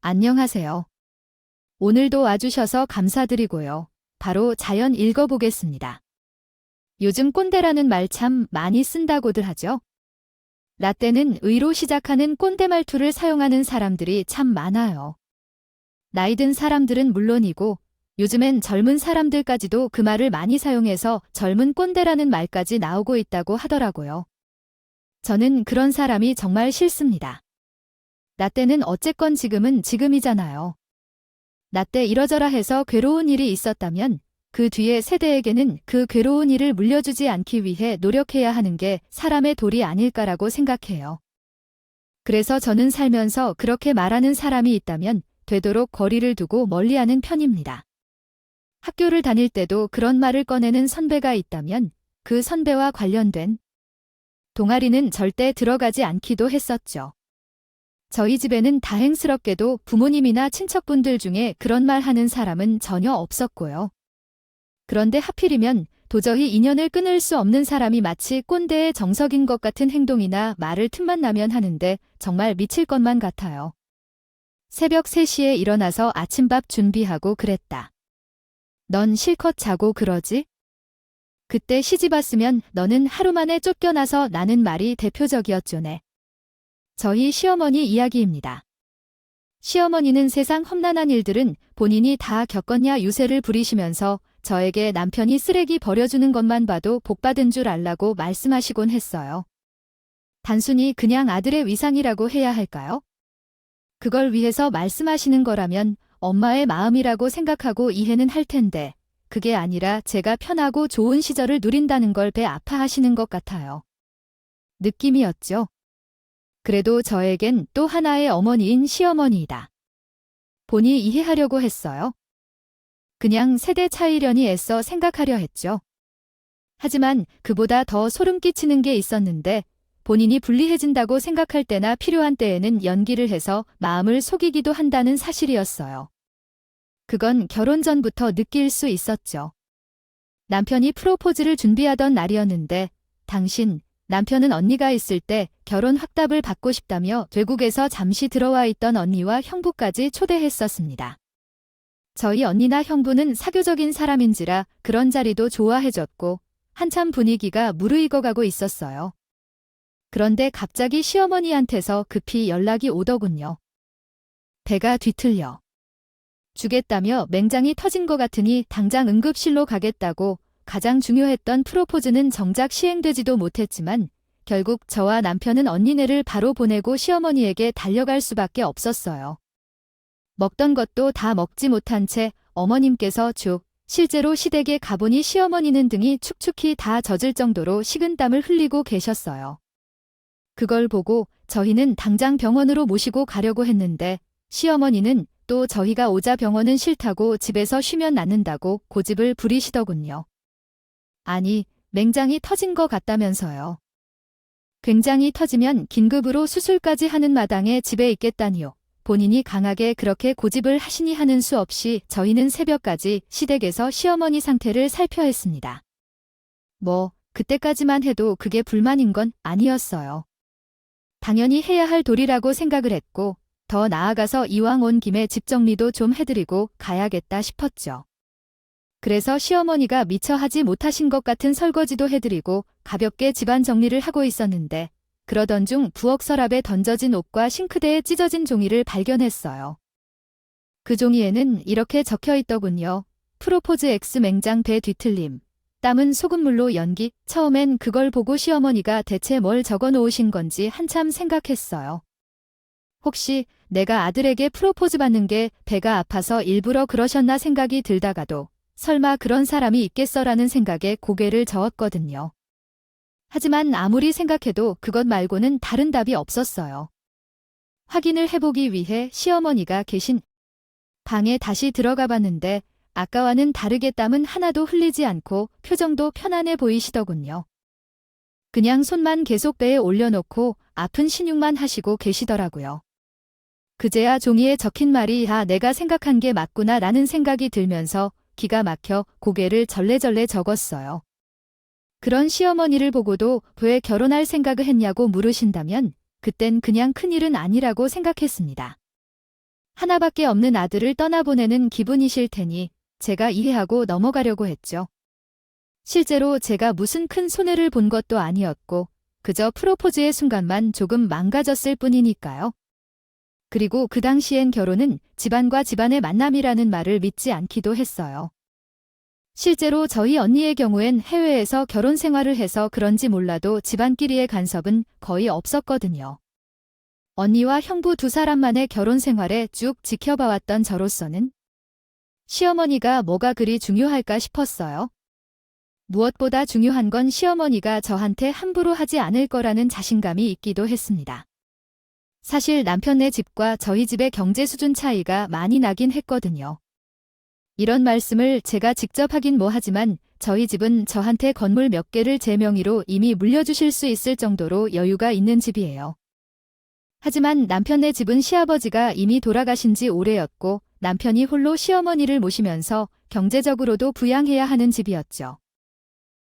안녕하세요. 오늘도 와주셔서 감사드리고요. 바로 자연 읽어보겠습니다. 요즘 꼰대라는 말 참 많이 쓴다고들 하죠? 라떼는 의로 시작하는 꼰대 말투를 사용하는 사람들이 참 많아요. 나이 든 사람들은 물론이고 요즘엔 젊은 사람들까지도 그 말을 많이 사용해서 젊은 꼰대라는 말까지 나오고 있다고 하더라고요. 저는 그런 사람이 정말 싫습니다. 라떼는 어쨌건 지금은 지금이잖아요. 라떼 이러저러 해서 괴로운 일이 있었다면 그 뒤에 세대에게는 그 괴로운 일을 물려주지 않기 위해 노력해야 하는 게 사람의 도리 아닐까라고 생각해요. 그래서 저는 살면서 그렇게 말하는 사람이 있다면 되도록 거리를 두고 멀리하는 편입니다. 학교를 다닐 때도 그런 말을 꺼내는 선배가 있다면 그 선배와 관련된 동아리는 절대 들어가지 않기도 했었죠. 저희 집에는 다행스럽게도 부모님이나 친척분들 중에 그런 말 하는 사람은 전혀 없었고요. 그런데 하필이면 도저히 인연을 끊을 수 없는 사람이 마치 꼰대의 정석인 것 같은 행동이나 말을 틈만 나면 하는데 정말 미칠 것만 같아요. 새벽 3시에 일어나서 아침밥 준비하고 그랬다. 넌 실컷 자고 그러지? 그때 시집 왔으면 너는 하루 만에 쫓겨나서 나는 말이 대표적이었죠네. 저희 시어머니 이야기입니다. 시어머니는 세상 험난한 일들은 본인이 다 겪었냐 유세를 부리시면서 저에게 남편이 쓰레기 버려주는 것만 봐도 복받은 줄 알라고 말씀하시곤 했어요. 단순히 그냥 아들의 위상이라고 해야 할까요? 그걸 위해서 말씀하시는 거라면 엄마의 마음이라고 생각하고 이해는 할 텐데 그게 아니라 제가 편하고 좋은 시절을 누린다는 걸 배 아파하시는 것 같아요. 느낌이었죠. 그래도 저에겐 또 하나의 어머니인 시어머니이다 보니 이해하려고 했어요. 그냥 세대 차이려니 애써 생각하려 했죠. 하지만 그보다 더 소름 끼치는 게 있었는데 본인이 불리해진다고 생각할 때나 필요한 때에는 연기를 해서 마음을 속이기도 한다는 사실이었어요. 그건 결혼 전부터 느낄 수 있었죠. 남편이 프로포즈를 준비하던 날이었는데 남편은 언니가 있을 때 결혼 확답을 받고 싶다며 외국에서 잠시 들어와 있던 언니와 형부까지 초대했었습니다. 저희 언니나 형부는 사교적인 사람인지라 그런 자리도 좋아해줬고 한참 분위기가 무르익어가고 있었어요. 그런데 갑자기 시어머니한테서 급히 연락이 오더군요. 배가 뒤틀려 주겠다며 맹장이 터진 것 같으니 당장 응급실로 가겠다고. 가장 중요했던 프로포즈는 정작 시행되지도 못했지만 결국 저와 남편은 언니네를 바로 보내고 시어머니에게 달려갈 수밖에 없었어요. 먹던 것도 다 먹지 못한 채 어머님께서 실제로 시댁에 가보니 시어머니는 등이 축축히 다 젖을 정도로 식은땀을 흘리고 계셨어요. 그걸 보고 저희는 당장 병원으로 모시고 가려고 했는데 시어머니는 또 저희가 오자 병원은 싫다고 집에서 쉬면 낫는다고 고집을 부리시더군요. 아니, 맹장이 터진 것 같다면서요. 굉장히 터지면 긴급으로 수술까지 하는 마당에 집에 있겠다니요. 본인이 강하게 그렇게 고집을 하시니 하는 수 없이 저희는 새벽까지 시댁에서 시어머니 상태를 살펴 했습니다. 그때까지만 해도 그게 불만인 건 아니었어요. 당연히 해야 할 도리라고 생각을 했고 더 나아가서 이왕 온 김에 집 정리도 좀 해드리고 가야겠다 싶었죠. 그래서 시어머니가 미처 하지 못하신 것 같은 설거지도 해드리고 가볍게 집안 정리를 하고 있었는데 그러던 중 부엌 서랍에 던져진 옷과 싱크대에 찢어진 종이를 발견했어요. 그 종이에는 이렇게 적혀 있더군요. 프로포즈 X 맹장 배 뒤틀림. 땀은 소금물로 연기. 처음엔 그걸 보고 시어머니가 대체 뭘 적어 놓으신 건지 한참 생각했어요. 혹시 내가 아들에게 프로포즈 받는 게 배가 아파서 일부러 그러셨나 생각이 들다가도 설마 그런 사람이 있겠어라는 생각에 고개를 저었거든요. 하지만 아무리 생각해도 그것 말고는 다른 답이 없었어요. 확인을 해보기 위해 시어머니가 계신 방에 다시 들어가 봤는데 아까와는 다르게 땀은 하나도 흘리지 않고 표정도 편안해 보이시더군요. 그냥 손만 계속 배에 올려놓고 아픈 신용만 하시고 계시더라고요. 그제야 종이에 적힌 말이 내가 생각한 게 맞구나 라는 생각이 들면서 기가 막혀 고개를 절레절레 적었어요. 그런 시어머니를 보고도 왜 결혼할 생각을 했냐고 물으신다면 그땐 그냥 큰일은 아니라고 생각했습니다. 하나밖에 없는 아들을 떠나보내는 기분이실 테니 제가 이해하고 넘어가려고 했죠. 실제로 제가 무슨 큰 손해를 본 것도 아니었고 그저 프로포즈의 순간만 조금 망가졌을 뿐이니까요. 그리고 그 당시엔 결혼은 집안과 집안의 만남이라는 말을 믿지 않기도 했어요. 실제로 저희 언니의 경우엔 해외에서 결혼 생활을 해서 그런지 몰라도 집안끼리의 간섭은 거의 없었거든요. 언니와 형부 두 사람만의 결혼 생활에 쭉 지켜봐왔던 저로서는 시어머니가 뭐가 그리 중요할까 싶었어요. 무엇보다 중요한 건 시어머니가 저한테 함부로 하지 않을 거라는 자신감이 있기도 했습니다. 사실 남편네 집과 저희 집의 경제 수준 차이가 많이 나긴 했거든요. 이런 말씀을 제가 직접 하긴 뭐하지만 저희 집은 저한테 건물 몇 개를 제 명의로 이미 물려주실 수 있을 정도로 여유가 있는 집이에요. 하지만 남편네 집은 시아버지가 이미 돌아가신 지 오래였고 남편이 홀로 시어머니를 모시면서 경제적으로도 부양해야 하는 집이었죠.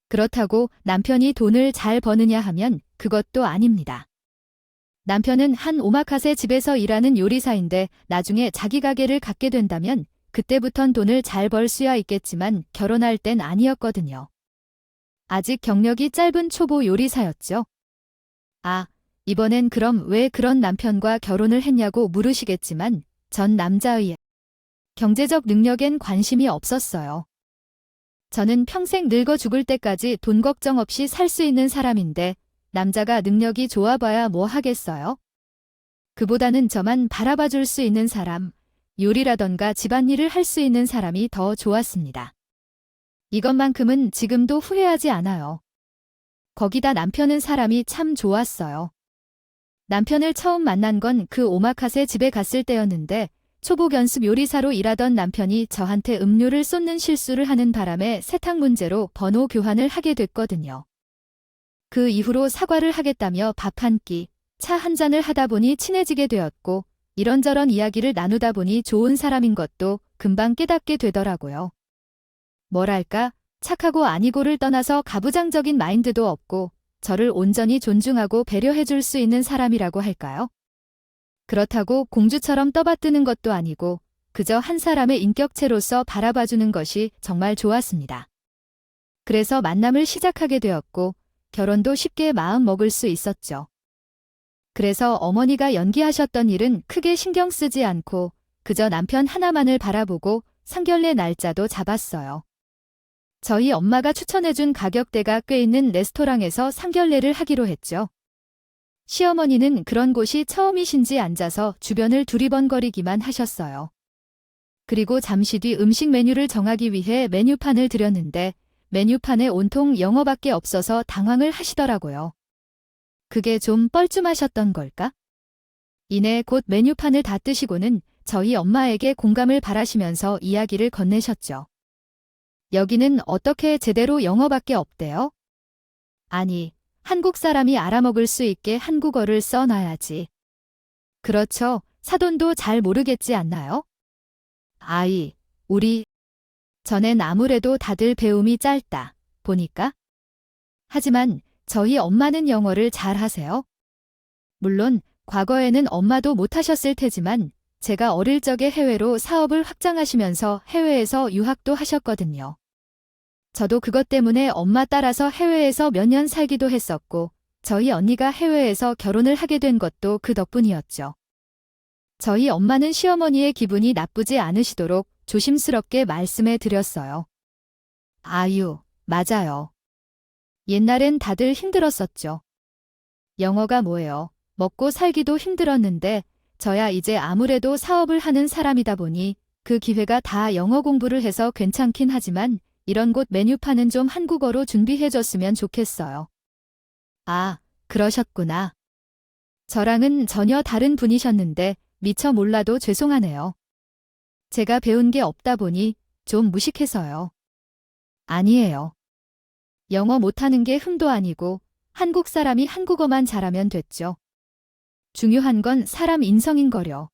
그렇다고 남편이 돈을 잘 버느냐 하면 그것도 아닙니다. 남편은 한 오마카세 집에서 일하는 요리사인데 나중에 자기 가게를 갖게 된다면 그때부턴 돈을 잘 벌 수야 있겠지만 결혼할 땐 아니었거든요. 아직 경력이 짧은 초보 요리사였죠. 아, 이번엔 그럼 왜 그런 남편과 결혼을 했냐고 물으시겠지만 전 남자의 경제적 능력엔 관심이 없었어요. 저는 평생 늙어 죽을 때까지 돈 걱정 없이 살 수 있는 사람인데 남자가 능력이 좋아봐야 뭐 하겠어요? 그보다는 저만 바라봐 줄 수 있는 사람, 요리라던가 집안일을 할 수 있는 사람이 더 좋았습니다. 이것만큼은 지금도 후회하지 않아요. 거기다 남편은 사람이 참 좋았어요. 남편을 처음 만난 건 그 오마카세 집에 갔을 때였는데 초보 견습 요리사로 일하던 남편이 저한테 음료를 쏟는 실수를 하는 바람에 세탁 문제로 번호 교환을 하게 됐거든요. 그 이후로 사과를 하겠다며 밥 한 끼, 차 한 잔을 하다 보니 친해지게 되었고 이런저런 이야기를 나누다 보니 좋은 사람인 것도 금방 깨닫게 되더라고요. 뭐랄까, 착하고 아니고를 떠나서 가부장적인 마인드도 없고 저를 온전히 존중하고 배려해 줄 수 있는 사람이라고 할까요? 그렇다고 공주처럼 떠받드는 것도 아니고 그저 한 사람의 인격체로서 바라봐주는 것이 정말 좋았습니다. 그래서 만남을 시작하게 되었고 결혼도 쉽게 마음 먹을 수 있었죠. 그래서 어머니가 연기하셨던 일은 크게 신경 쓰지 않고 그저 남편 하나만을 바라보고 상견례 날짜도 잡았어요. 저희 엄마가 추천해준 가격대가 꽤 있는 레스토랑에서 상견례를 하기로 했죠. 시어머니는 그런 곳이 처음이신지 앉아서 주변을 두리번거리기만 하셨어요. 그리고 잠시 뒤 음식 메뉴를 정하기 위해 메뉴판을 드렸는데 메뉴판에 온통 영어밖에 없어서 당황을 하시더라고요. 그게 좀 뻘쭘하셨던 걸까? 이내 곧 메뉴판을 다 뜨시고는 저희 엄마에게 공감을 바라시면서 이야기를 건네셨죠. 여기는 어떻게 제대로 영어밖에 없대요? 아니, 한국 사람이 알아먹을 수 있게 한국어를 써놔야지. 그렇죠. 사돈도 잘 모르겠지 않나요? 아이, 우리 전엔 아무래도 다들 배움이 짧다 보니까. 하지만 저희 엄마는 영어를 잘 하세요. 물론 과거에는 엄마도 못하셨을 테지만 제가 어릴 적에 해외로 사업을 확장하시면서 해외에서 유학도 하셨거든요. 저도 그것 때문에 엄마 따라서 해외에서 몇 년 살기도 했었고 저희 언니가 해외에서 결혼을 하게 된 것도 그 덕분이었죠. 저희 엄마는 시어머니의 기분이 나쁘지 않으시도록 조심스럽게 말씀해 드렸어요. 아유, 맞아요. 옛날엔 다들 힘들었었죠. 영어가 뭐예요? 먹고 살기도 힘들었는데 저야 이제 아무래도 사업을 하는 사람이다 보니 그 기회가 다 영어 공부를 해서 괜찮긴 하지만 이런 곳 메뉴판은 좀 한국어로 준비해줬으면 좋겠어요. 아, 그러셨구나. 저랑은 전혀 다른 분이셨는데 미처 몰라도 죄송하네요. 제가 배운 게 없다 보니 좀 무식해서요. 아니에요. 영어 못하는 게 흠도 아니고 한국 사람이 한국어만 잘하면 됐죠. 중요한 건 사람 인성인 거려.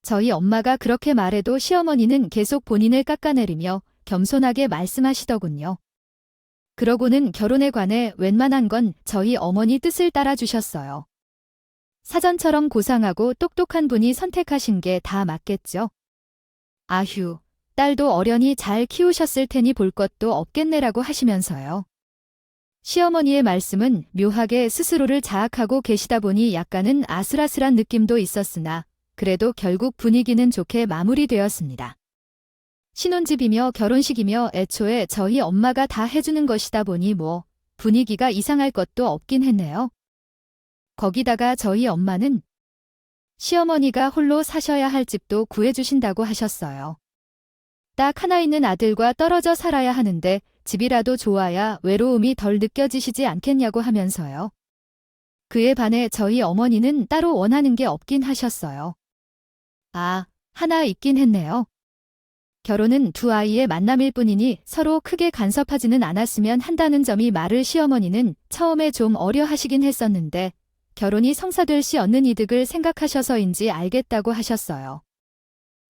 저희 엄마가 그렇게 말해도 시어머니는 계속 본인을 깎아내리며 겸손하게 말씀하시더군요. 그러고는 결혼에 관해 웬만한 건 저희 어머니 뜻을 따라주셨어요. 사전처럼 고상하고 똑똑한 분이 선택하신 게 다 맞겠죠. 아휴, 딸도 어련히 잘 키우셨을 테니 볼 것도 없겠네라고 하시면서요. 시어머니의 말씀은 묘하게 스스로를 자학하고 계시다 보니 약간은 아슬아슬한 느낌도 있었으나 그래도 결국 분위기는 좋게 마무리되었습니다. 신혼집이며 결혼식이며 애초에 저희 엄마가 다 해주는 것이다 보니 뭐 분위기가 이상할 것도 없긴 했네요. 거기다가 저희 엄마는 시어머니가 홀로 사셔야 할 집도 구해주신다고 하셨어요. 딱 하나 있는 아들과 떨어져 살아야 하는데 집이라도 좋아야 외로움이 덜 느껴지시지 않겠냐고 하면서요. 그에 반해 저희 어머니는 따로 원하는 게 없긴 하셨어요. 아, 하나 있긴 했네요. 결혼은 두 아이의 만남일 뿐이니 서로 크게 간섭하지는 않았으면 한다는 점이 말을 시어머니는 처음에 좀 어려하시긴 했었는데 결혼이 성사될 시 얻는 이득을 생각하셔서인지 알겠다고 하셨어요.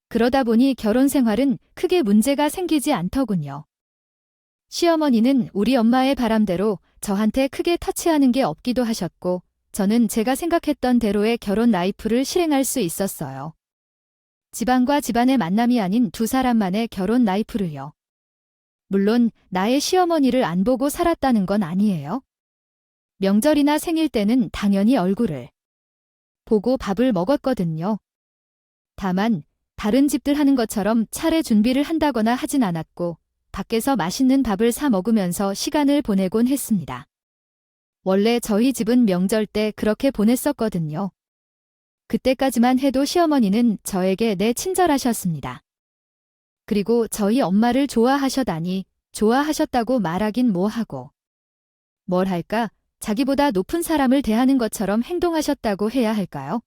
그러다 보니 결혼 생활은 크게 문제가 생기지 않더군요. 시어머니는 우리 엄마의 바람대로 저한테 크게 터치하는 게 없기도 하셨고 저는 제가 생각했던 대로의 결혼 라이프를 실행할 수 있었어요. 집안과 집안의 만남이 아닌 두 사람만의 결혼 라이프를요. 물론 나의 시어머니를 안 보고 살았다는 건 아니에요. 명절이나 생일 때는 당연히 얼굴을 보고 밥을 먹었거든요. 다만 다른 집들 하는 것처럼 차례 준비를 한다거나 하진 않았고 밖에서 맛있는 밥을 사 먹으면서 시간을 보내곤 했습니다. 원래 저희 집은 명절 때 그렇게 보냈었거든요. 그때까지만 해도 시어머니는 저에게 내 친절하셨습니다. 그리고 저희 엄마를 좋아하셨다니 좋아하셨다고 말하긴 뭐하고. 뭘 할까? 자기보다 높은 사람을 대하는 것처럼 행동하셨다고 해야 할까요?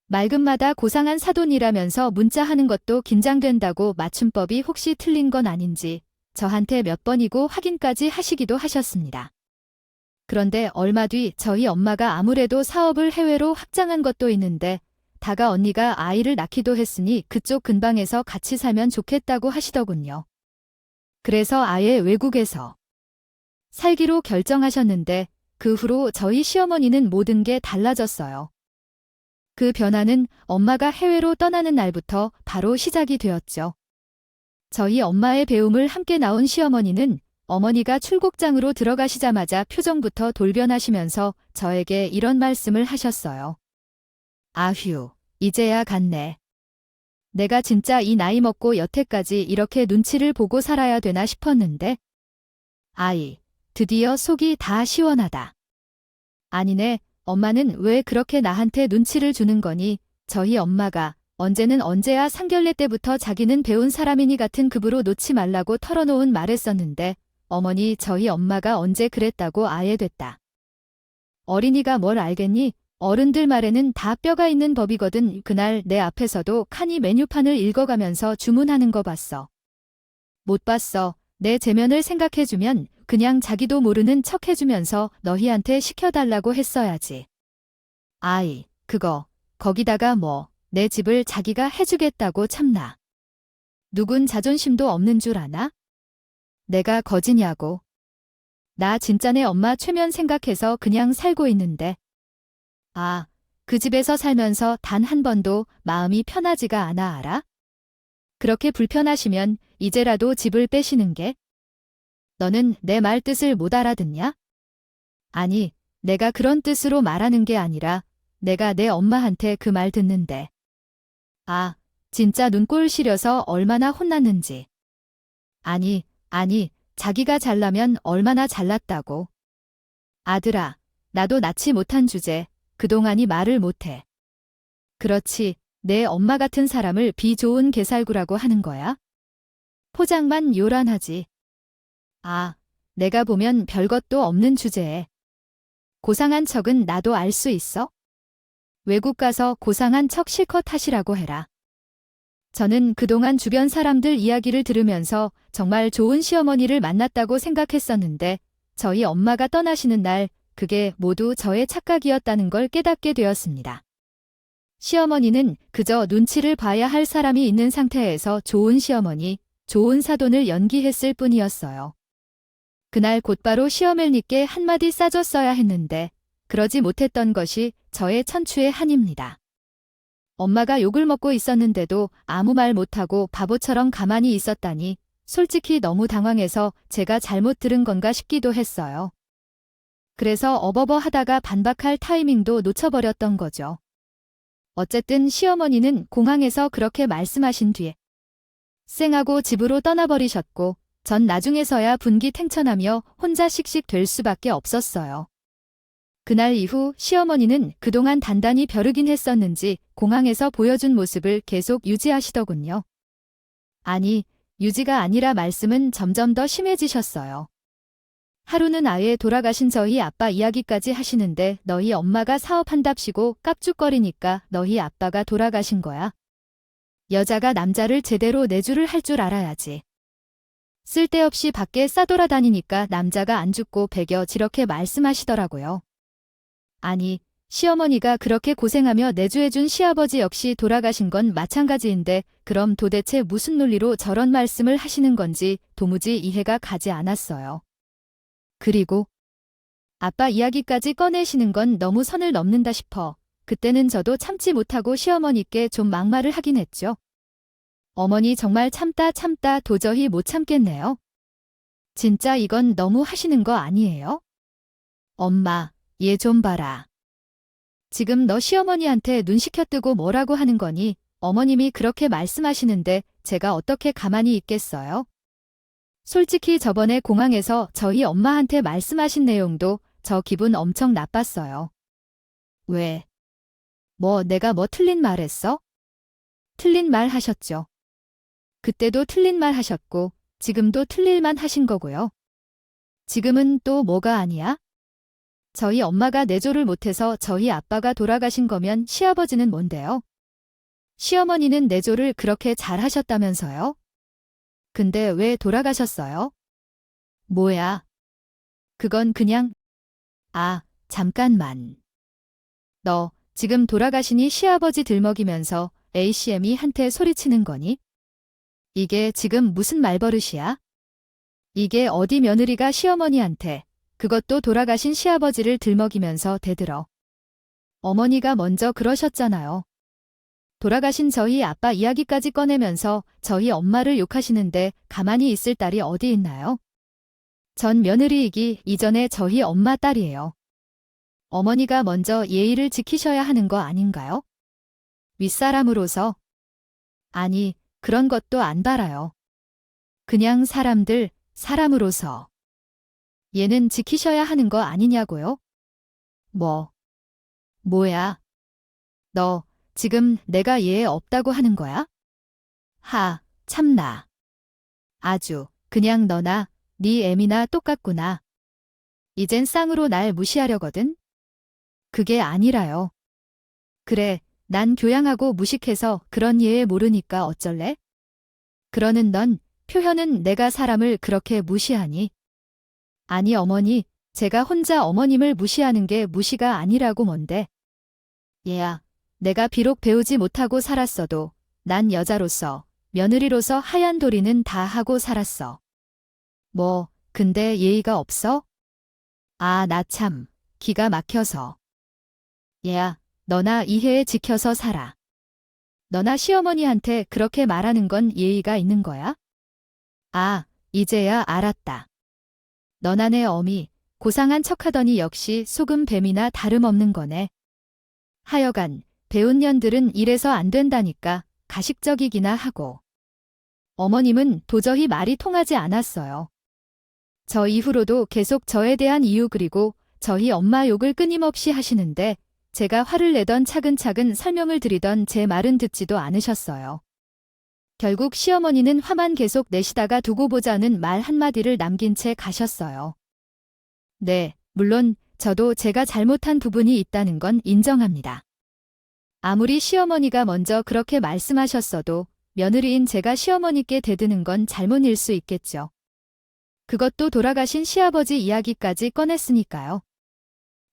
말끝마다 고상한 사돈이라면서 문자하는 것도 긴장된다고 맞춤법이 혹시 틀린 건 아닌지 저한테 몇 번이고 확인까지 하시기도 하셨습니다. 그런데 얼마 뒤 저희 엄마가 아무래도 사업을 해외로 확장한 것도 있는데 다가 언니가 아이를 낳기도 했으니 그쪽 근방에서 같이 살면 좋겠다고 하시더군요. 그래서 아예 외국에서 살기로 결정하셨는데 그 후로 저희 시어머니는 모든 게 달라졌어요. 그 변화는 엄마가 해외로 떠나는 날부터 바로 시작이 되었죠. 저희 엄마의 배움을 함께 나온 시어머니는 어머니가 출국장으로 들어가시자마자 표정부터 돌변하시면서 저에게 이런 말씀을 하셨어요. 아휴, 이제야 갔네. 내가 진짜 이 나이 먹고 여태까지 이렇게 눈치를 보고 살아야 되나 싶었는데. 아이, 드디어 속이 다 시원하다. 아니네, 엄마는 왜 그렇게 나한테 눈치를 주는 거니? 저희 엄마가 언제는 언제야 상견례 때부터 자기는 배운 사람이니 같은 급으로 놓지 말라고 털어놓은 말했었는데 어머니 저희 엄마가 언제 그랬다고 아예 됐다. 어린이가 뭘 알겠니? 어른들 말에는 다 뼈가 있는 법이거든. 그날 내 앞에서도 칸이 메뉴판을 읽어가면서 주문하는 거 봤어. 못 봤어. 내 체면을 생각해주면 그냥 자기도 모르는 척 해주면서 너희한테 시켜달라고 했어야지. 아이, 그거, 거기다가 뭐, 내 집을 자기가 해주겠다고 참나. 누군 자존심도 없는 줄 아나? 내가 거지냐고. 나 진짜 내 엄마 최면 생각해서 그냥 살고 있는데. 아, 그 집에서 살면서 단 한 번도 마음이 편하지가 않아 알아? 그렇게 불편하시면 이제라도 집을 빼시는 게? 너는 내 말 뜻을 못 알아듣냐? 아니, 내가 그런 뜻으로 말하는 게 아니라 내가 내 엄마한테 그 말 듣는데. 아, 진짜 눈꼴 시려서 얼마나 혼났는지. 아니, 자기가 잘나면 얼마나 잘났다고. 아들아, 나도 낳지 못한 주제, 그동안이 말을 못해. 그렇지, 내 엄마 같은 사람을 비좋은 개살구라고 하는 거야? 포장만 요란하지. 아, 내가 보면 별것도 없는 주제에. 고상한 척은 나도 알 수 있어? 외국 가서 고상한 척 실컷 하시라고 해라. 저는 그동안 주변 사람들 이야기를 들으면서 정말 좋은 시어머니를 만났다고 생각했었는데 저희 엄마가 떠나시는 날 그게 모두 저의 착각이었다는 걸 깨닫게 되었습니다. 시어머니는 그저 눈치를 봐야 할 사람이 있는 상태에서 좋은 시어머니, 좋은 사돈을 연기했을 뿐이었어요. 그날 곧바로 시어머니께 한마디 싸줬어야 했는데 그러지 못했던 것이 저의 천추의 한입니다. 엄마가 욕을 먹고 있었는데도 아무 말 못하고 바보처럼 가만히 있었다니 솔직히 너무 당황해서 제가 잘못 들은 건가 싶기도 했어요. 그래서 어버버 하다가 반박할 타이밍도 놓쳐버렸던 거죠. 어쨌든 시어머니는 공항에서 그렇게 말씀하신 뒤에 쌩하고 집으로 떠나버리셨고 전 나중에서야 분기탱천하며 혼자 씩씩 될 수밖에 없었어요. 그날 이후 시어머니는 그동안 단단히 벼르긴 했었는지 공항에서 보여준 모습을 계속 유지하시더군요. 아니, 유지가 아니라 말씀은 점점 더 심해지셨어요. 하루는 아예 돌아가신 저희 아빠 이야기까지 하시는데 너희 엄마가 사업한답시고 깝죽거리니까 너희 아빠가 돌아가신 거야. 여자가 남자를 제대로 내줄을 할 줄 알아야지. 쓸데없이 밖에 싸돌아다니니까 남자가 안 죽고 배겨 이렇게 말씀하시더라고요. 아니, 시어머니가 그렇게 고생하며 내조해준 시아버지 역시 돌아가신 건 마찬가지인데 그럼 도대체 무슨 논리로 저런 말씀을 하시는 건지 도무지 이해가 가지 않았어요. 그리고 아빠 이야기까지 꺼내시는 건 너무 선을 넘는다 싶어 그때는 저도 참지 못하고 시어머니께 좀 막말을 하긴 했죠. 어머니 정말 참다 도저히 못 참겠네요. 진짜 이건 너무 하시는 거 아니에요? 엄마, 얘 좀 봐라. 지금 너 시어머니한테 눈 시켜뜨고 뭐라고 하는 거니? 어머님이 그렇게 말씀하시는데 제가 어떻게 가만히 있겠어요? 솔직히 저번에 공항에서 저희 엄마한테 말씀하신 내용도 저 기분 엄청 나빴어요. 왜? 내가 틀린 말 했어? 틀린 말 하셨죠. 그때도 틀린 말 하셨고 지금도 틀릴 만 하신 거고요. 지금은 또 뭐가 아니야? 저희 엄마가 내조를 못해서 저희 아빠가 돌아가신 거면 시아버지는 뭔데요? 시어머니는 내조를 그렇게 잘 하셨다면서요? 근데 왜 돌아가셨어요? 뭐야? 그건 그냥... 잠깐만. 너 지금 돌아가시니 시아버지 들먹이면서 ACM이 한테 소리치는 거니? 이게 지금 무슨 말버릇이야? 이게 어디 며느리가 시어머니한테 그것도 돌아가신 시아버지를 들먹이면서 대들어. 어머니가 먼저 그러셨잖아요. 돌아가신 저희 아빠 이야기까지 꺼내면서 저희 엄마를 욕하시는데 가만히 있을 딸이 어디 있나요? 전 며느리이기 이전에 저희 엄마 딸이에요. 어머니가 먼저 예의를 지키셔야 하는 거 아닌가요? 윗사람으로서. 아니, 그런 것도 안 달아요. 그냥 사람으로서. 얘는 지키셔야 하는 거 아니냐고요? 뭐야? 너 지금 내가 얘 없다고 하는 거야? 참나. 아주 그냥 너나 네 애미나 똑같구나. 이젠 쌍으로 날 무시하려거든? 그게 아니라요. 그래, 난 교양하고 무식해서 그런 예에 모르니까 어쩔래? 그러는 넌 표현은 내가 사람을 그렇게 무시하니? 아니 어머니, 제가 혼자 어머님을 무시하는 게 무시가 아니라고 뭔데? 얘야, 내가 비록 배우지 못하고 살았어도 난 여자로서, 며느리로서 하얀 도리는 다 하고 살았어. 근데 예의가 없어? 나 참, 기가 막혀서. 얘야, 너나 이해에 지켜서 살아. 너나 시어머니한테 그렇게 말하는 건 예의가 있는 거야? 이제야 알았다. 너나 내 어미, 고상한 척하더니 역시 속은 뱀이나 다름없는 거네. 하여간 배운 년들은 이래서 안 된다니까 가식적이기나 하고. 어머님은 도저히 말이 통하지 않았어요. 저 이후로도 계속 저에 대한 이유 그리고 저희 엄마 욕을 끊임없이 하시는데 제가 화를 내던 차근차근 설명을 드리던 제 말은 듣지도 않으셨어요. 결국 시어머니는 화만 계속 내시다가 두고 보자는 말 한마디를 남긴 채 가셨어요. 네, 물론 저도 제가 잘못한 부분이 있다는 건 인정합니다. 아무리 시어머니가 먼저 그렇게 말씀하셨어도 며느리인 제가 시어머니께 대드는 건 잘못일 수 있겠죠. 그것도 돌아가신 시아버지 이야기까지 꺼냈으니까요.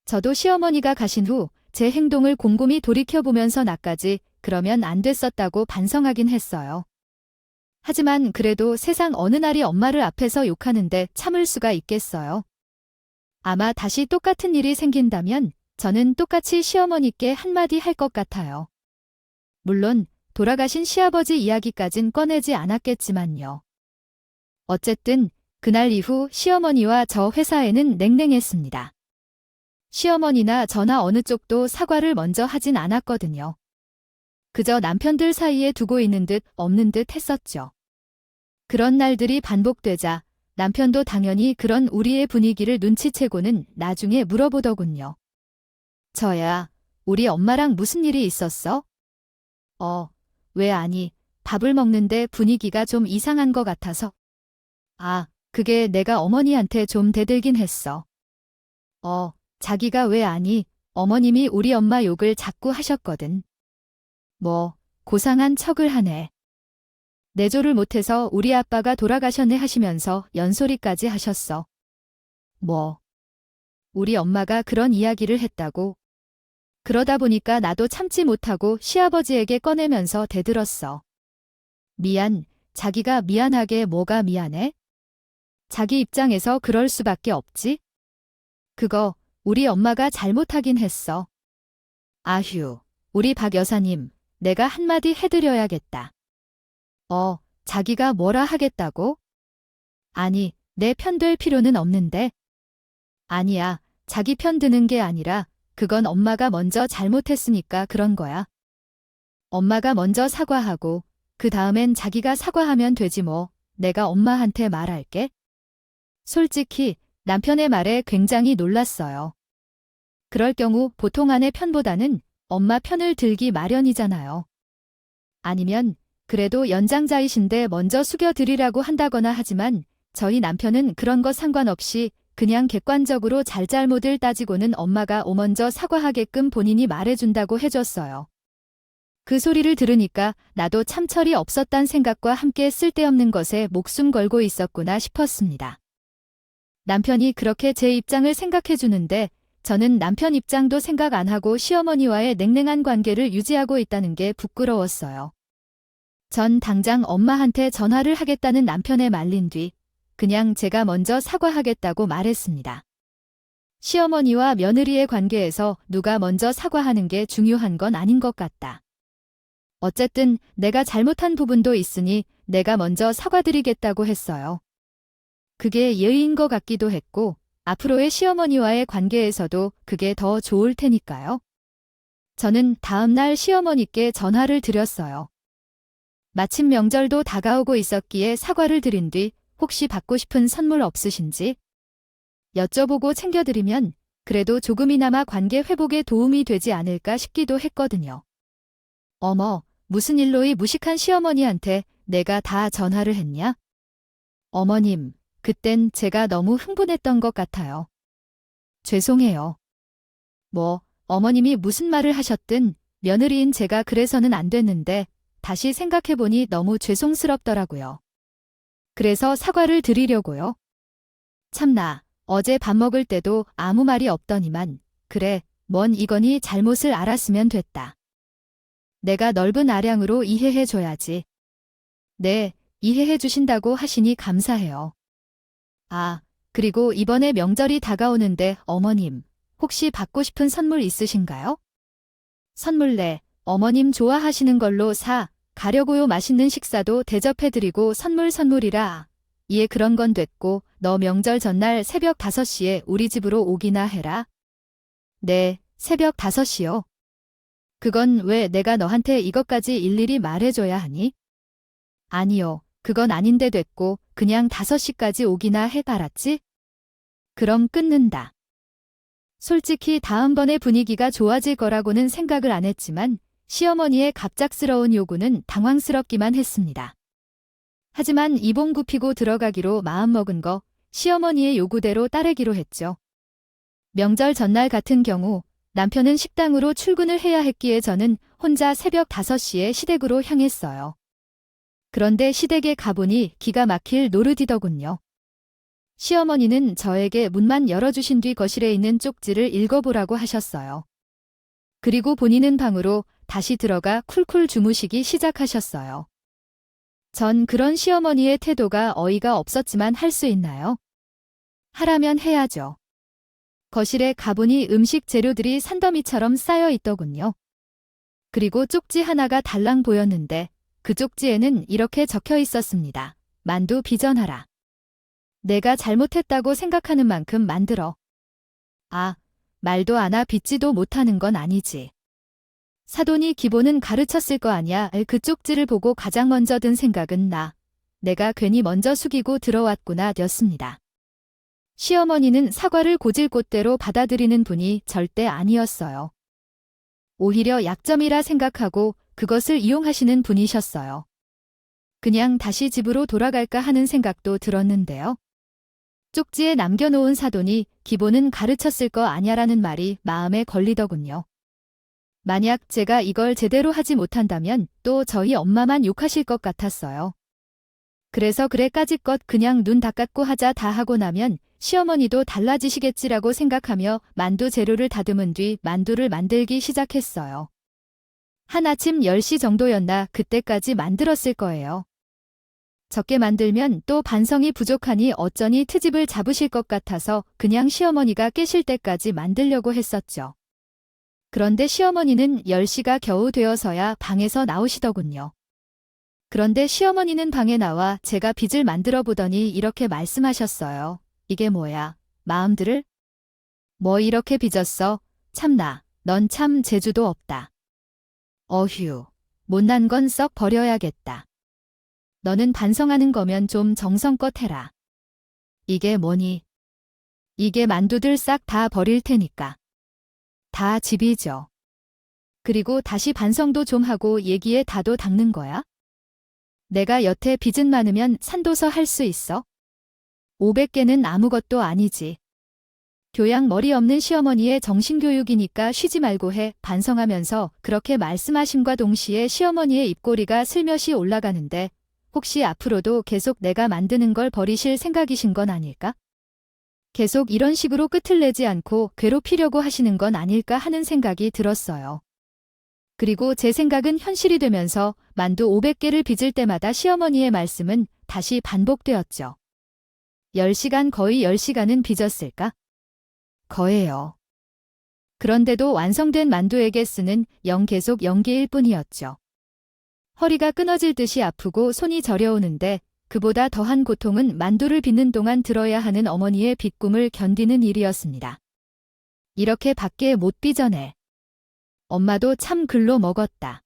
저도 시어머니가 가신 후 제 행동을 곰곰이 돌이켜보면서 나까지 그러면 안 됐었다고 반성하긴 했어요. 하지만 그래도 세상 어느 날이 엄마를 앞에서 욕하는데 참을 수가 있겠어요. 아마 다시 똑같은 일이 생긴다면 저는 똑같이 시어머니께 한마디 할 것 같아요. 물론 돌아가신 시아버지 이야기까진 꺼내지 않았겠지만요. 어쨌든 그날 이후 시어머니와 저 회사에는 냉랭했습니다. 시어머니나 저나 어느 쪽도 사과를 먼저 하진 않았거든요. 그저 남편들 사이에 두고 있는 듯 없는 듯 했었죠. 그런 날들이 반복되자 남편도 당연히 그런 우리의 분위기를 눈치채고는 나중에 물어보더군요. 저야, 우리 엄마랑 무슨 일이 있었어? 왜 아니, 밥을 먹는데 분위기가 좀 이상한 것 같아서. 아, 그게 내가 어머니한테 좀 대들긴 했어. 자기가 왜 아니, 어머님이 우리 엄마 욕을 자꾸 하셨거든. 뭐, 고상한 척을 하네. 내조를 못해서 우리 아빠가 돌아가셨네 하시면서 연소리까지 하셨어. 뭐, 우리 엄마가 그런 이야기를 했다고. 그러다 보니까 나도 참지 못하고 시아버지에게 꺼내면서 대들었어. 미안, 자기가 미안하게 뭐가 미안해? 자기 입장에서 그럴 수밖에 없지? 그거 우리 엄마가 잘못하긴 했어. 아휴, 우리 박 여사님, 내가 한마디 해드려야겠다. 자기가 뭐라 하겠다고? 아니, 내 편 될 필요는 없는데. 아니야, 자기 편 드는 게 아니라 그건 엄마가 먼저 잘못했으니까 그런 거야. 엄마가 먼저 사과하고 그 다음엔 자기가 사과하면 되지 뭐. 내가 엄마한테 말할게. 솔직히 남편의 말에 굉장히 놀랐어요. 그럴 경우 보통 아내 편보다는 엄마 편을 들기 마련이잖아요. 아니면 그래도 연장자이신데 먼저 숙여드리라고 한다거나 하지만 저희 남편은 그런 거 상관없이 그냥 객관적으로 잘잘못을 따지고는 엄마가 먼저 사과하게끔 본인이 말해준다고 해줬어요. 그 소리를 들으니까 나도 참철이 없었단 생각과 함께 쓸데없는 것에 목숨 걸고 있었구나 싶었습니다. 남편이 그렇게 제 입장을 생각해주는데 저는 남편 입장도 생각 안 하고 시어머니와의 냉랭한 관계를 유지하고 있다는 게 부끄러웠어요. 전 당장 엄마한테 전화를 하겠다는 남편에 말린 뒤 그냥 제가 먼저 사과하겠다고 말했습니다. 시어머니와 며느리의 관계에서 누가 먼저 사과하는 게 중요한 건 아닌 것 같다. 어쨌든 내가 잘못한 부분도 있으니 내가 먼저 사과드리겠다고 했어요. 그게 예의인 것 같기도 했고 앞으로의 시어머니와의 관계에서도 그게 더 좋을 테니까요. 저는 다음 날 시어머니께 전화를 드렸어요. 마침 명절도 다가오고 있었기에 사과를 드린 뒤 혹시 받고 싶은 선물 없으신지 여쭤보고 챙겨드리면 그래도 조금이나마 관계 회복에 도움이 되지 않을까 싶기도 했거든요. 어머, 무슨 일로 이 무식한 시어머니한테 내가 다 전화를 했냐? 어머님, 그땐 제가 너무 흥분했던 것 같아요. 죄송해요. 뭐, 어머님이 무슨 말을 하셨든 며느리인 제가 그래서는 안 됐는데 다시 생각해보니 너무 죄송스럽더라고요. 그래서 사과를 드리려고요. 참나, 어제 밥 먹을 때도 아무 말이 없더니만 그래, 뭔 이거니 잘못을 알았으면 됐다. 내가 넓은 아량으로 이해해줘야지. 네, 이해해 주신다고 하시니 감사해요. 아, 그리고 이번에 명절이 다가오는데 어머님, 혹시 받고 싶은 선물 있으신가요? 선물 네, 어머님 좋아하시는 걸로 가려고요. 맛있는 식사도 대접해드리고 선물이라. 예, 그런 건 됐고 너 명절 전날 새벽 5시에 우리 집으로 오기나 해라. 네, 새벽 5시요. 그건 왜 내가 너한테 이것까지 일일이 말해줘야 하니? 아니요, 그건 아닌데 됐고 그냥 5시까지 오기나 해봐랐지? 그럼 끊는다. 솔직히 다음번에 분위기가 좋아질 거라고는 생각을 안 했지만 시어머니의 갑작스러운 요구는 당황스럽기만 했습니다. 하지만 이봉 굽히고 들어가기로 마음먹은 거 시어머니의 요구대로 따르기로 했죠. 명절 전날 같은 경우 남편은 식당으로 출근을 해야 했기에 저는 혼자 새벽 5시에 시댁으로 향했어요. 그런데 시댁에 가보니 기가 막힐 노릇이더군요. 시어머니는 저에게 문만 열어주신 뒤 거실에 있는 쪽지를 읽어보라고 하셨어요. 그리고 본인은 방으로 다시 들어가 쿨쿨 주무시기 시작하셨어요. 전 그런 시어머니의 태도가 어이가 없었지만 할 수 있나요? 하라면 해야죠. 거실에 가보니 음식 재료들이 산더미처럼 쌓여 있더군요. 그리고 쪽지 하나가 달랑 보였는데 그 쪽지에는 이렇게 적혀 있었습니다. 만두 빚어놔라. 내가 잘못했다고 생각하는 만큼 만들어. 아, 말도 안아 빚지도 못하는 건 아니지. 사돈이 기본은 가르쳤을 거 아냐. 그 쪽지를 보고 가장 먼저 든 생각은 내가 괜히 먼저 숙이고 들어왔구나 였습니다. 시어머니는 사과를 고질꽃대로 받아들이는 분이 절대 아니었어요. 오히려 약점이라 생각하고 그것을 이용하시는 분이셨어요. 그냥 다시 집으로 돌아갈까 하는 생각도 들었는데요. 쪽지에 남겨놓은 사돈이 기본은 가르쳤을 거 아냐라는 말이 마음에 걸리더군요. 만약 제가 이걸 제대로 하지 못한다면 또 저희 엄마만 욕하실 것 같았어요. 그래서 그래 까짓것 그냥 눈 닦았고 하자 다 하고 나면 시어머니도 달라지시겠지라고 생각하며 만두 재료를 다듬은 뒤 만두를 만들기 시작했어요. 한아침 10시 정도였나 그때까지 만들었을 거예요. 적게 만들면 또 반성이 부족하니 어쩌니 트집을 잡으실 것 같아서 그냥 시어머니가 깨실 때까지 만들려고 했었죠. 그런데 시어머니는 10시가 겨우 되어서야 방에서 나오시더군요. 그런데 시어머니는 방에 나와 제가 빚을 만들어 보더니 이렇게 말씀하셨어요. 이게 뭐야, 마음들을? 뭐 이렇게 빚었어? 참나, 넌 참 재주도 없다. 어휴, 못난 건 썩 버려야겠다. 너는 반성하는 거면 좀 정성껏 해라. 이게 뭐니? 이게 만두들 싹 다 버릴 테니까. 다 집이죠. 그리고 다시 반성도 좀 하고 얘기에 다도 닦는 거야? 내가 여태 빚은 많으면 산도서 할 수 있어? 500개는 아무것도 아니지. 교양 머리 없는 시어머니의 정신교육이니까 쉬지 말고 해 반성하면서 그렇게 말씀하심과 동시에 시어머니의 입꼬리가 슬며시 올라가는데 혹시 앞으로도 계속 내가 만드는 걸 버리실 생각이신 건 아닐까? 계속 이런 식으로 끝을 내지 않고 괴롭히려고 하시는 건 아닐까 하는 생각이 들었어요. 그리고 제 생각은 현실이 되면서 만두 500개를 빚을 때마다 시어머니의 말씀은 다시 반복되었죠. 10시간 거의 10시간은 빚었을까? 거예요. 그런데도 완성된 만두에게 쓰는 계속 연기일 뿐이었죠. 허리가 끊어질 듯이 아프고 손이 저려오는데 그보다 더한 고통은 만두를 빚는 동안 들어야 하는 어머니의 빚꿈을 견디는 일이었습니다. 이렇게 밖에 못 빚어내. 엄마도 참 글로 먹었다.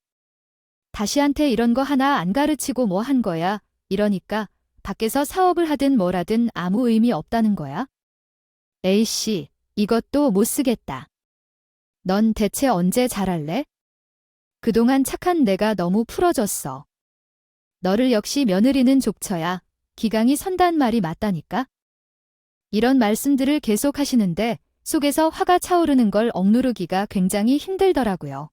다시한테 이런 거 하나 안 가르치고 뭐 한 거야. 이러니까 밖에서 사업을 하든 뭘 하든 아무 의미 없다는 거야. 에이씨, 이것도 못 쓰겠다. 넌 대체 언제 잘할래? 그동안 착한 내가 너무 풀어졌어. 너를 역시 며느리는 족쳐야 기강이 선단 말이 맞다니까? 이런 말씀들을 계속 하시는데 속에서 화가 차오르는 걸 억누르기가 굉장히 힘들더라고요.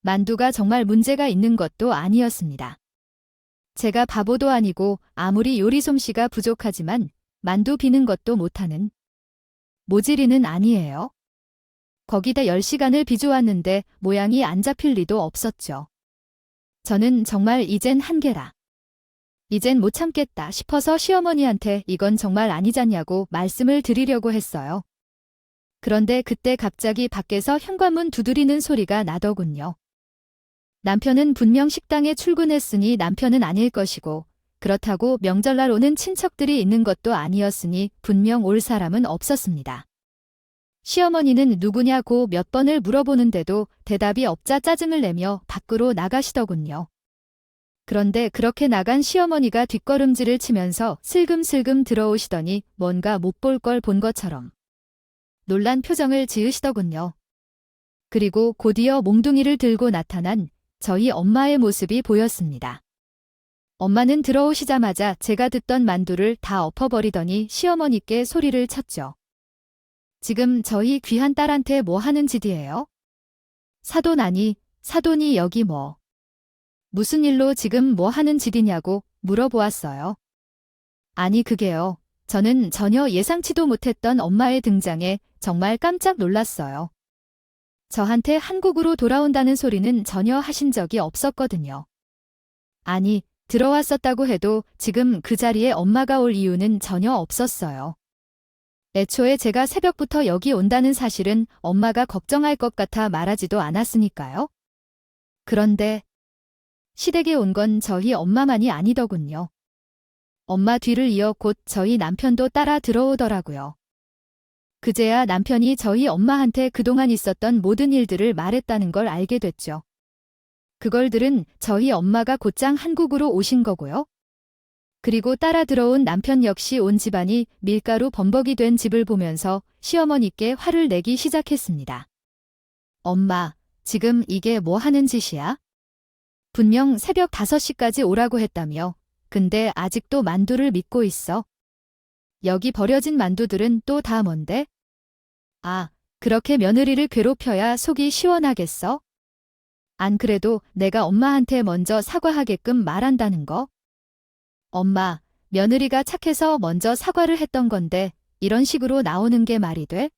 만두가 정말 문제가 있는 것도 아니었습니다. 제가 바보도 아니고 아무리 요리 솜씨가 부족하지만 만두 비는 것도 못하는 모질이는 아니에요. 거기다 10시간을 빚어왔는데 모양이 안 잡힐 리도 없었죠. 저는 정말 이젠 한계라. 이젠 못 참겠다 싶어서 시어머니한테 이건 정말 아니잖냐고 말씀을 드리려고 했어요. 그런데 그때 갑자기 밖에서 현관문 두드리는 소리가 나더군요. 남편은 분명 식당에 출근했으니 남편은 아닐 것이고 그렇다고 명절날 오는 친척들이 있는 것도 아니었으니 분명 올 사람은 없었습니다. 시어머니는 누구냐고 몇 번을 물어보는데도 대답이 없자 짜증을 내며 밖으로 나가시더군요. 그런데 그렇게 나간 시어머니가 뒷걸음질을 치면서 슬금슬금 들어오시더니 뭔가 못 볼 걸 본 것처럼 놀란 표정을 지으시더군요. 그리고 곧이어 몽둥이를 들고 나타난 저희 엄마의 모습이 보였습니다. 엄마는 들어오시자마자 제가 듣던 만두를 다 엎어버리더니 시어머니께 소리를 쳤죠. 지금 저희 귀한 딸한테 뭐 하는 짓이에요? 사돈 아니, 사돈이 여기 뭐. 무슨 일로 지금 뭐 하는 짓이냐고 물어보았어요. 아니 그게요. 저는 전혀 예상치도 못했던 엄마의 등장에 정말 깜짝 놀랐어요. 저한테 한국으로 돌아온다는 소리는 전혀 하신 적이 없었거든요. 아니, 들어왔었다고 해도 지금 그 자리에 엄마가 올 이유는 전혀 없었어요. 애초에 제가 새벽부터 여기 온다는 사실은 엄마가 걱정할 것 같아 말하지도 않았으니까요. 그런데 시댁에 온 건 저희 엄마만이 아니더군요. 엄마 뒤를 이어 곧 저희 남편도 따라 들어오더라고요. 그제야 남편이 저희 엄마한테 그동안 있었던 모든 일들을 말했다는 걸 알게 됐죠. 그걸 들은 저희 엄마가 곧장 한국으로 오신 거고요. 그리고 따라 들어온 남편 역시 온 집안이 밀가루 범벅이 된 집을 보면서 시어머니께 화를 내기 시작했습니다. 엄마, 지금 이게 뭐 하는 짓이야? 분명 새벽 5시까지 오라고 했다며. 근데 아직도 만두를 믿고 있어. 여기 버려진 만두들은 또 다 뭔데? 아, 그렇게 며느리를 괴롭혀야 속이 시원하겠어? 안 그래도 내가 엄마한테 먼저 사과하게끔 말한다는 거? 엄마, 며느리가 착해서 먼저 사과를 했던 건데 이런 식으로 나오는 게 말이 돼?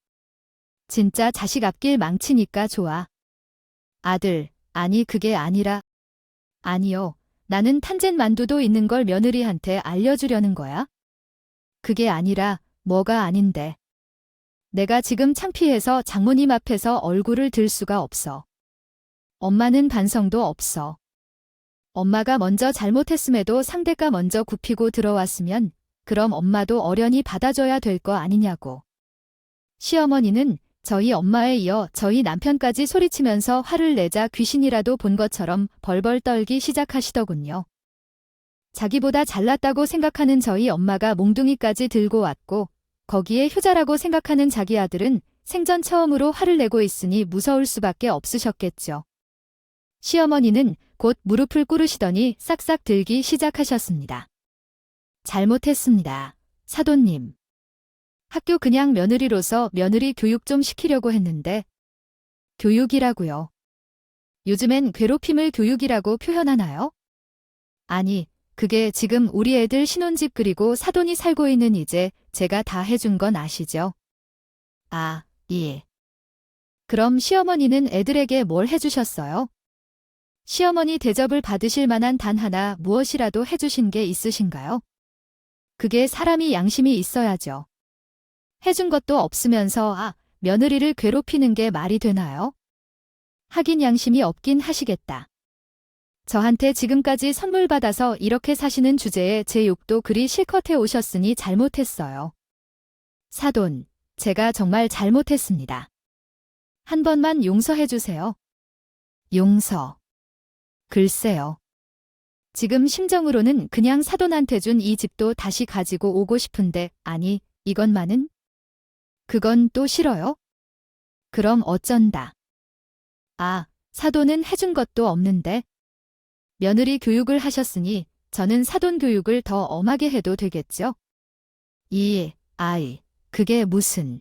진짜 자식 앞길 망치니까 좋아. 아들, 아니 그게 아니라. 아니요, 나는 탄젠 만두도 있는 걸 며느리한테 알려주려는 거야? 그게 아니라 뭐가 아닌데. 내가 지금 창피해서 장모님 앞에서 얼굴을 들 수가 없어. 엄마는 반성도 없어. 엄마가 먼저 잘못했음에도 상대가 먼저 굽히고 들어왔으면 그럼 엄마도 어련히 받아줘야 될 거 아니냐고. 시어머니는 저희 엄마에 이어 저희 남편까지 소리치면서 화를 내자 귀신이라도 본 것처럼 벌벌 떨기 시작하시더군요. 자기보다 잘났다고 생각하는 저희 엄마가 몽둥이까지 들고 왔고 거기에 효자라고 생각하는 자기 아들은 생전 처음으로 화를 내고 있으니 무서울 수밖에 없으셨겠죠. 시어머니는 곧 무릎을 꿇으시더니 싹싹 들기 시작하셨습니다. 잘못했습니다. 사돈님. 학교 그냥 며느리로서 며느리 교육 좀 시키려고 했는데. 교육이라고요. 요즘엔 괴롭힘을 교육이라고 표현하나요? 아니, 그게 지금 우리 애들 신혼집 그리고 사돈이 살고 있는 이제 제가 다 해준 건 아시죠? 아, 예. 그럼 시어머니는 애들에게 뭘 해주셨어요? 시어머니 대접을 받으실 만한 단 하나 무엇이라도 해주신 게 있으신가요? 그게 사람이 양심이 있어야죠. 해준 것도 없으면서 며느리를 괴롭히는 게 말이 되나요? 하긴 양심이 없긴 하시겠다. 저한테 지금까지 선물 받아서 이렇게 사시는 주제에 제 욕도 그리 실컷 해 오셨으니 잘못했어요. 사돈, 제가 정말 잘못했습니다. 한 번만 용서해 주세요. 용서. 글쎄요. 지금 심정으로는 그냥 사돈한테 준 이 집도 다시 가지고 오고 싶은데 아니, 이것만은? 그건 또 싫어요? 그럼 어쩐다. 아, 사돈은 해준 것도 없는데. 며느리 교육을 하셨으니 저는 사돈 교육을 더 엄하게 해도 되겠죠? 아이, 그게 무슨.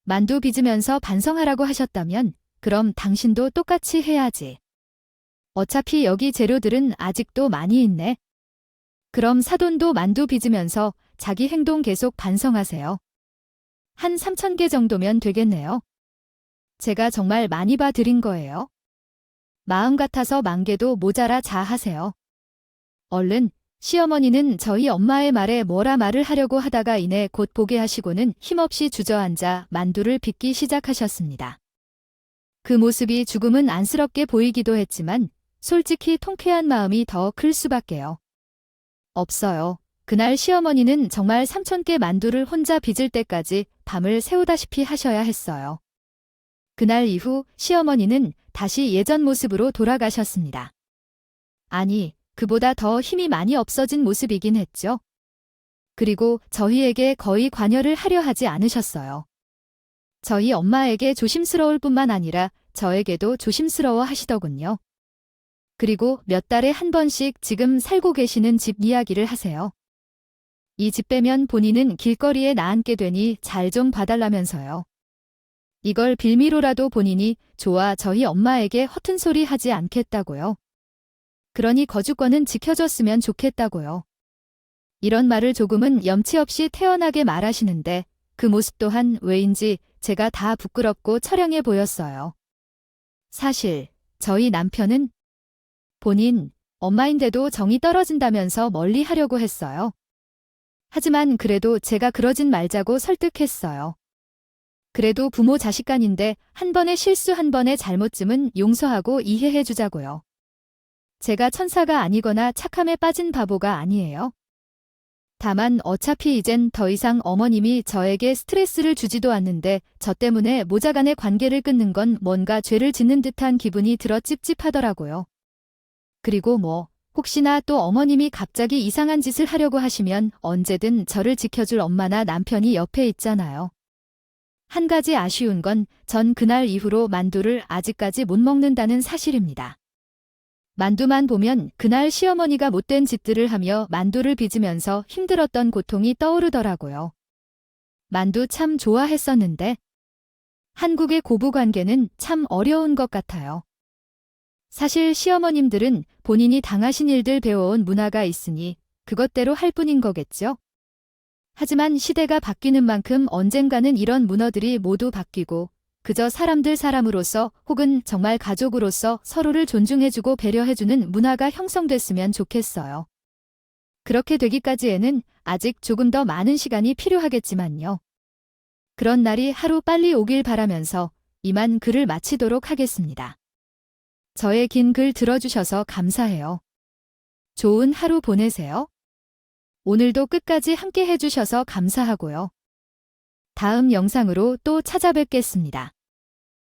만두 빚으면서 반성하라고 하셨다면 그럼 당신도 똑같이 해야지. 어차피 여기 재료들은 아직도 많이 있네. 그럼 사돈도 만두 빚으면서 자기 행동 계속 반성하세요. 한 3,000개 정도면 되겠네요. 제가 정말 많이 봐드린 거예요. 마음 같아서 10,000개도 모자라 자하세요. 얼른, 시어머니는 저희 엄마의 말에 뭐라 말을 하려고 하다가 이내 곧 보게 하시고는 힘없이 주저앉아 만두를 빚기 시작하셨습니다. 그 모습이 조금은 안쓰럽게 보이기도 했지만 솔직히 통쾌한 마음이 더 클 수밖에요. 없어요. 그날 시어머니는 정말 3,000개 만두를 혼자 빚을 때까지 밤을 새우다시피 하셔야 했어요. 그날 이후 시어머니는 다시 예전 모습으로 돌아가셨습니다. 아니, 그보다 더 힘이 많이 없어진 모습이긴 했죠. 그리고 저희에게 거의 관여를 하려 하지 않으셨어요. 저희 엄마에게 조심스러울 뿐만 아니라 저에게도 조심스러워 하시더군요. 그리고 몇 달에 한 번씩 지금 살고 계시는 집 이야기를 하세요. 이 집 빼면 본인은 길거리에 나앉게 되니 잘 좀 봐달라면서요. 이걸 빌미로라도 본인이 좋아 저희 엄마에게 허튼 소리 하지 않겠다고요. 그러니 거주권은 지켜줬으면 좋겠다고요. 이런 말을 조금은 염치 없이 태연하게 말하시는데 그 모습 또한 왜인지 제가 다 부끄럽고 처량해 보였어요. 사실 저희 남편은 본인 엄마인데도 정이 떨어진다면서 멀리 하려고 했어요. 하지만 그래도 제가 그러진 말자고 설득했어요. 그래도 부모 자식 간인데 한 번의 실수 한 번의 잘못쯤은 용서하고 이해해 주자고요. 제가 천사가 아니거나 착함에 빠진 바보가 아니에요. 다만 어차피 이젠 더 이상 어머님이 저에게 스트레스를 주지도 않는데 저 때문에 모자간의 관계를 끊는 건 뭔가 죄를 짓는 듯한 기분이 들어 찝찝하더라고요. 그리고 혹시나 또 어머님이 갑자기 이상한 짓을 하려고 하시면 언제든 저를 지켜줄 엄마나 남편이 옆에 있잖아요. 한 가지 아쉬운 건 전 그날 이후로 만두를 아직까지 못 먹는다는 사실입니다. 만두만 보면 그날 시어머니가 못된 짓들을 하며 만두를 빚으면서 힘들었던 고통이 떠오르더라고요. 만두 참 좋아했었는데 한국의 고부관계는 참 어려운 것 같아요. 사실 시어머님들은 본인이 당하신 일들 배워온 문화가 있으니 그것대로 할 뿐인 거겠죠? 하지만 시대가 바뀌는 만큼 언젠가는 이런 문화들이 모두 바뀌고 그저 사람들 사람으로서 혹은 정말 가족으로서 서로를 존중해주고 배려해주는 문화가 형성됐으면 좋겠어요. 그렇게 되기까지에는 아직 조금 더 많은 시간이 필요하겠지만요. 그런 날이 하루 빨리 오길 바라면서 이만 글을 마치도록 하겠습니다. 저의 긴 글 들어주셔서 감사해요. 좋은 하루 보내세요. 오늘도 끝까지 함께 해주셔서 감사하고요. 다음 영상으로 또 찾아뵙겠습니다.